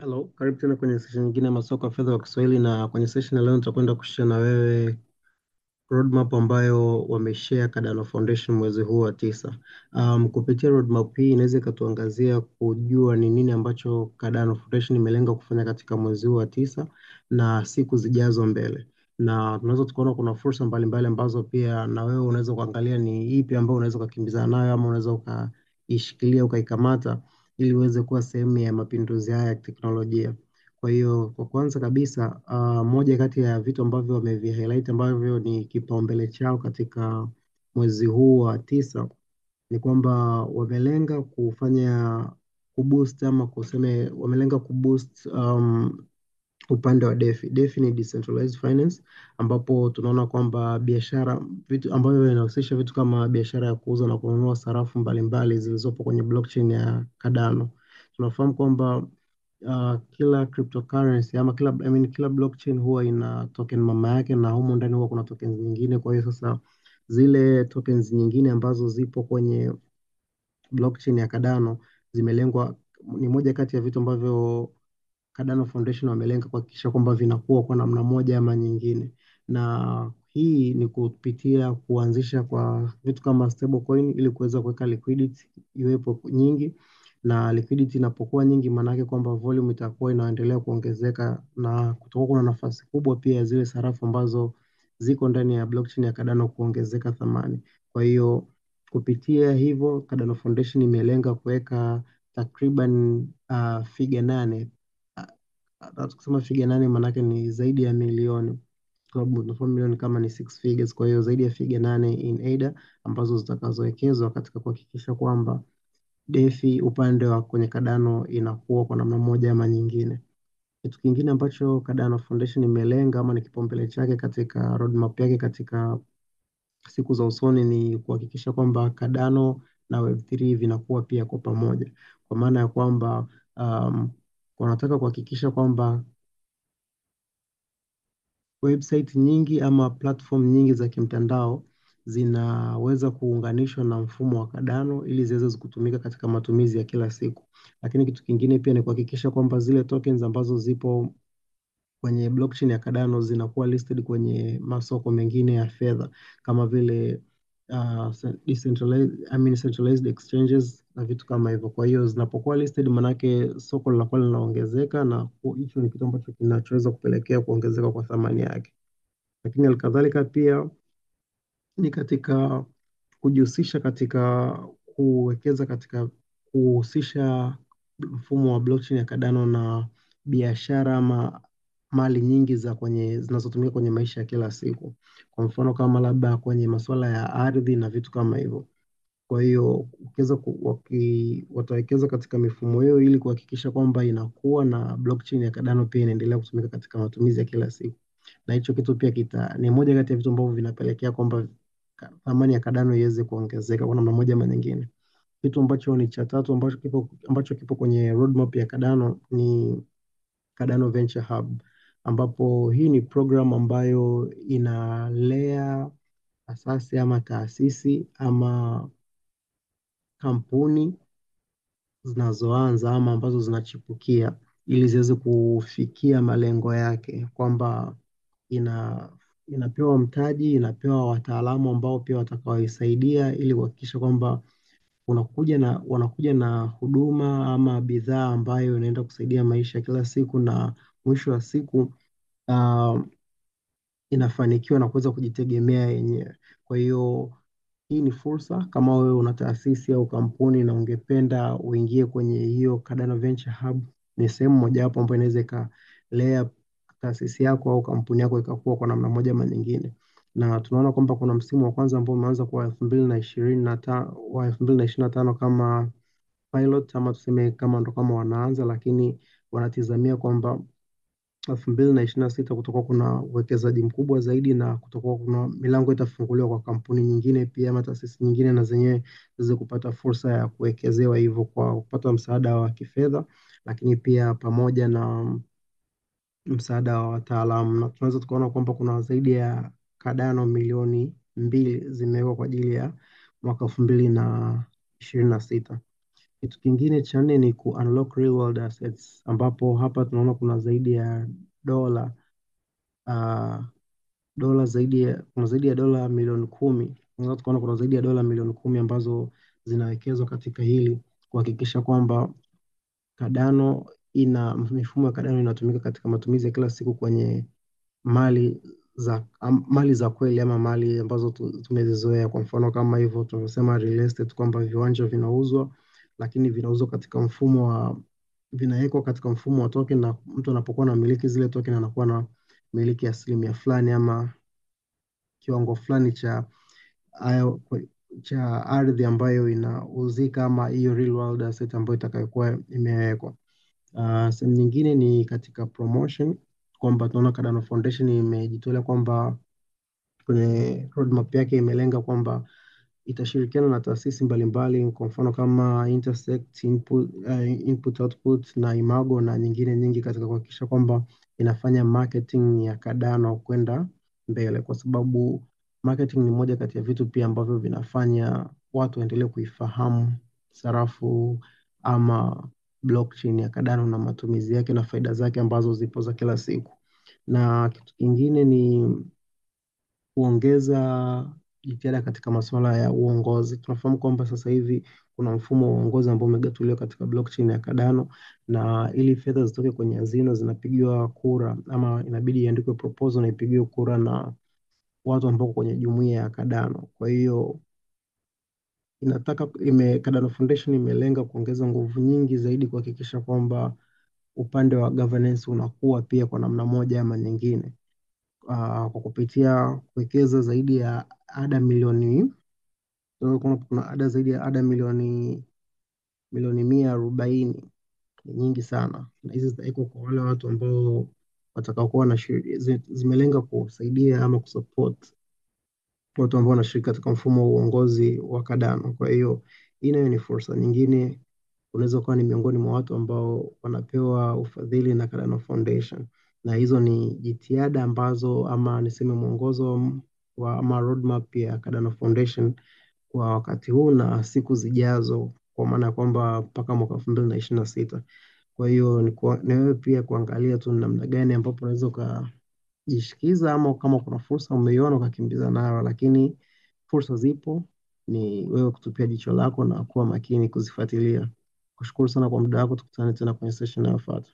Hello, karibu tena kwenye session nyingine ya masoko ya fedha kwa Kiswahili, na kwenye session ya leo nitakwenda kushare na wewe roadmap ambayo wameshare Cardano Foundation mwezi huu wa tisa. Kupitia roadmap hii inaweza ikatuangazia kujua ni nini ambacho Cardano Foundation imelenga kufanya katika mwezi huu wa tisa na siku zijazo mbele, na tunaweza tukaona kuna fursa mbalimbali ambazo pia na wewe unaweza kuangalia ni ipi ambayo unaweza ukakimbizana nayo ama unaweza ukaishikilia ukaikamata ili uweze kuwa sehemu ya mapinduzi haya ya teknolojia. Kwa hiyo kwa kwanza kabisa, moja kati ya vitu ambavyo wamevi-highlight ambavyo ni kipaumbele chao katika mwezi huu wa tisa ni kwamba wamelenga kufanya kuboost ama kuseme wamelenga kuboost upande wa DeFi. DeFi ni decentralized finance, ambapo tunaona kwamba biashara vitu ambavyo inahusisha vitu kama biashara ya kuuza na kununua sarafu mbalimbali zilizopo kwenye blockchain ya Cardano. Tunafahamu kwamba kila cryptocurrency ama kila blockchain huwa ina token mama yake, na humo ndani huwa kuna tokens nyingine. Kwa hiyo sasa zile tokens nyingine ambazo zipo kwenye blockchain ya Cardano zimelengwa, ni moja kati ya vitu ambavyo Cardano Foundation wamelenga kuhakikisha kwamba vinakuwa kwa namna moja ama nyingine, na hii ni kupitia kuanzisha kwa vitu kama stablecoin ili kuweza kuweka liquidity iwepo nyingi, na liquidity inapokuwa nyingi maana yake kwamba volume itakuwa inaendelea kuongezeka, na kutakuwa kuna nafasi kubwa pia ya zile sarafu ambazo ziko ndani ya blockchain ya Cardano kuongezeka thamani. Kwa hiyo kupitia hivyo Cardano Foundation imelenga kuweka takriban figa nane. Tukisema figa nane maanake ni zaidi ya milioni, kwa sababu tunafahamu milioni kama ni six figures. Kwa hiyo zaidi ya figa nane in ADA ambazo zitakazowekezwa katika kuhakikisha kwamba DeFi upande wa kwenye Cardano inakuwa kwa namna moja ama nyingine. Kitu kingine ambacho Cardano Foundation imelenga ama ni kipaumbele chake katika roadmap yake katika siku za usoni ni kuhakikisha kwamba Cardano na Web3 vinakuwa pia kwa pamoja, kwa maana ya kwamba wanataka kuhakikisha kwamba website nyingi ama platform nyingi za kimtandao zinaweza kuunganishwa na mfumo wa Cardano ili ziweze kutumika katika matumizi ya kila siku. Lakini kitu kingine pia ni kuhakikisha kwamba zile tokens ambazo zipo kwenye blockchain ya Cardano zinakuwa listed kwenye masoko mengine ya fedha kama vile centralized exchanges na vitu kama hivyo. Kwa hiyo zinapokuwa listed, manake soko linakuwa linaongezeka, na hicho ni kitu ambacho kinachoweza kupelekea kuongezeka kwa thamani yake. Lakini halikadhalika pia ni katika kujihusisha katika kuwekeza katika kuhusisha mfumo wa blockchain ya Cardano na biashara ama mali nyingi za kwenye zinazotumika kwenye maisha ya kila siku, kwa mfano kama labda kwenye masuala ya ardhi na vitu kama hivyo. Kwa hiyo watawekeza katika mifumo hiyo ili kuhakikisha kwamba inakuwa na blockchain ya Cardano pia inaendelea kutumika katika matumizi ya kila siku, na hicho kitu pia ni moja kati ya vitu ambavyo vinapelekea kwamba thamani ya Cardano iweze kuongezeka kwa namna moja ama nyingine. Kitu ambacho ni cha tatu ambacho kipo kwenye roadmap ya Cardano ni Cardano Venture Hub, ambapo hii ni program ambayo inalea asasi ama taasisi ama kampuni zinazoanza ama ambazo zinachipukia ili ziweze kufikia malengo yake, kwamba ina inapewa mtaji, inapewa wataalamu ambao pia watakaoisaidia ili kuhakikisha kwamba wanakuja na huduma ama bidhaa ambayo inaenda kusaidia maisha ya kila siku, na mwisho wa siku uh, inafanikiwa na kuweza kujitegemea yenyewe. Kwa hiyo hii ni fursa, kama wewe una taasisi au kampuni na ungependa uingie kwenye hiyo Cardano Venture Hub, ni sehemu mojawapo ambayo inaweza ikalea taasisi yako au kampuni yako ikakua kwa namna moja ama nyingine. Na tunaona kwamba kuna msimu wa kwanza ambao umeanza kwa 2025 wa 2025 kama pilot ama tuseme kama ndo kama wanaanza, lakini wanatizamia kwamba 2026 kutakuwa kuna uwekezaji mkubwa zaidi, na kutakuwa kuna milango itafunguliwa kwa kampuni nyingine pia ama taasisi nyingine, na zenyewe ziweze kupata fursa ya kuwekezewa, hivyo kwa kupata msaada wa kifedha, lakini pia pamoja na msaada wa wataalamu. Na tunaweza tukaona kwamba kuna zaidi ya Cardano milioni 2 zimewekwa kwa ajili ya mwaka 2026. Kitu kingine cha nne ni ku unlock real world assets, ambapo hapa tunaona kuna zaidi ya dola uh, kuna zaidi ya dola milioni 10. Unaweza tukaona kuna zaidi ya dola milioni 10 ambazo zinawekezwa katika hili kuhakikisha kwamba mifumo ya Cardano inatumika katika matumizi ya kila siku kwenye mali mali za kweli ama mali ambazo tumezizoea. Kwa mfano kama hivyo tunavyosema real estate, kwamba viwanja vinauzwa, lakini vinauzwa katika vinawekwa katika mfumo wa token, na mtu anapokuwa na miliki zile token anakuwa na miliki ya asilimia fulani ama kiwango fulani ayo- cha ardhi ambayo inauzika, ama hiyo real world asset ambayo itakayokuwa imewekwa. Sehemu nyingine ni katika promotion, kwamba tunaona Cardano Foundation imejitolea kwamba kwenye roadmap yake imelenga kwamba itashirikiana na taasisi mbalimbali, kwa mfano kama Intersect, Input Output na Imago na nyingine nyingi, katika kuhakikisha kwamba inafanya marketing ya Cardano kwenda mbele, kwa sababu marketing ni moja kati ya vitu pia ambavyo vinafanya watu waendelee kuifahamu sarafu ama blockchain ya Cardano na matumizi yake na faida zake ambazo zipo za kila siku. Na kitu kingine ni kuongeza jitihada katika masuala ya uongozi. Tunafahamu kwamba sasa hivi kuna mfumo wa uongozi ambao umegatuliwa katika blockchain ya Cardano, na ili fedha zitoke kwenye hazina zinapigiwa kura, ama inabidi iandikwe proposal na ipigiwe kura na watu ambao kwenye jumuiya ya Cardano. Kwa hiyo Cardano Foundation imelenga kuongeza nguvu nyingi zaidi kuhakikisha kwamba upande wa governance unakuwa pia kwa namna moja ama nyingine, kwa kupitia kuwekeza zaidi ya ada milioni kuna ada zaidi ya ada milioni 140. Ni nyingi sana, na hizi zitawekwa kwa wale watu ambao watakaokuwa zimelenga kusaidia ama kusupport watu ambao wanashiriki katika mfumo wa uongozi wa Cardano. Kwa hiyo hii nayo ni fursa nyingine, unaweza kuwa ni miongoni mwa watu ambao wanapewa ufadhili na Cardano Foundation, na hizo ni jitihada ambazo, ama niseme mwongozo ama roadmap ya Cardano Foundation kwa wakati huu na siku zijazo, kwa maana ya kwamba mpaka mwaka 2026. Kwa hiyo ni wewe pia kuangalia tu namna gani ambapo unaweza ukajishikiza, ama kama kuna fursa umeiona ukakimbiza nayo, lakini fursa zipo, ni wewe kutupia jicho lako na kuwa makini kuzifuatilia. Kushukuru sana kwa muda wako, tukutane tena kwenye session inayofuata.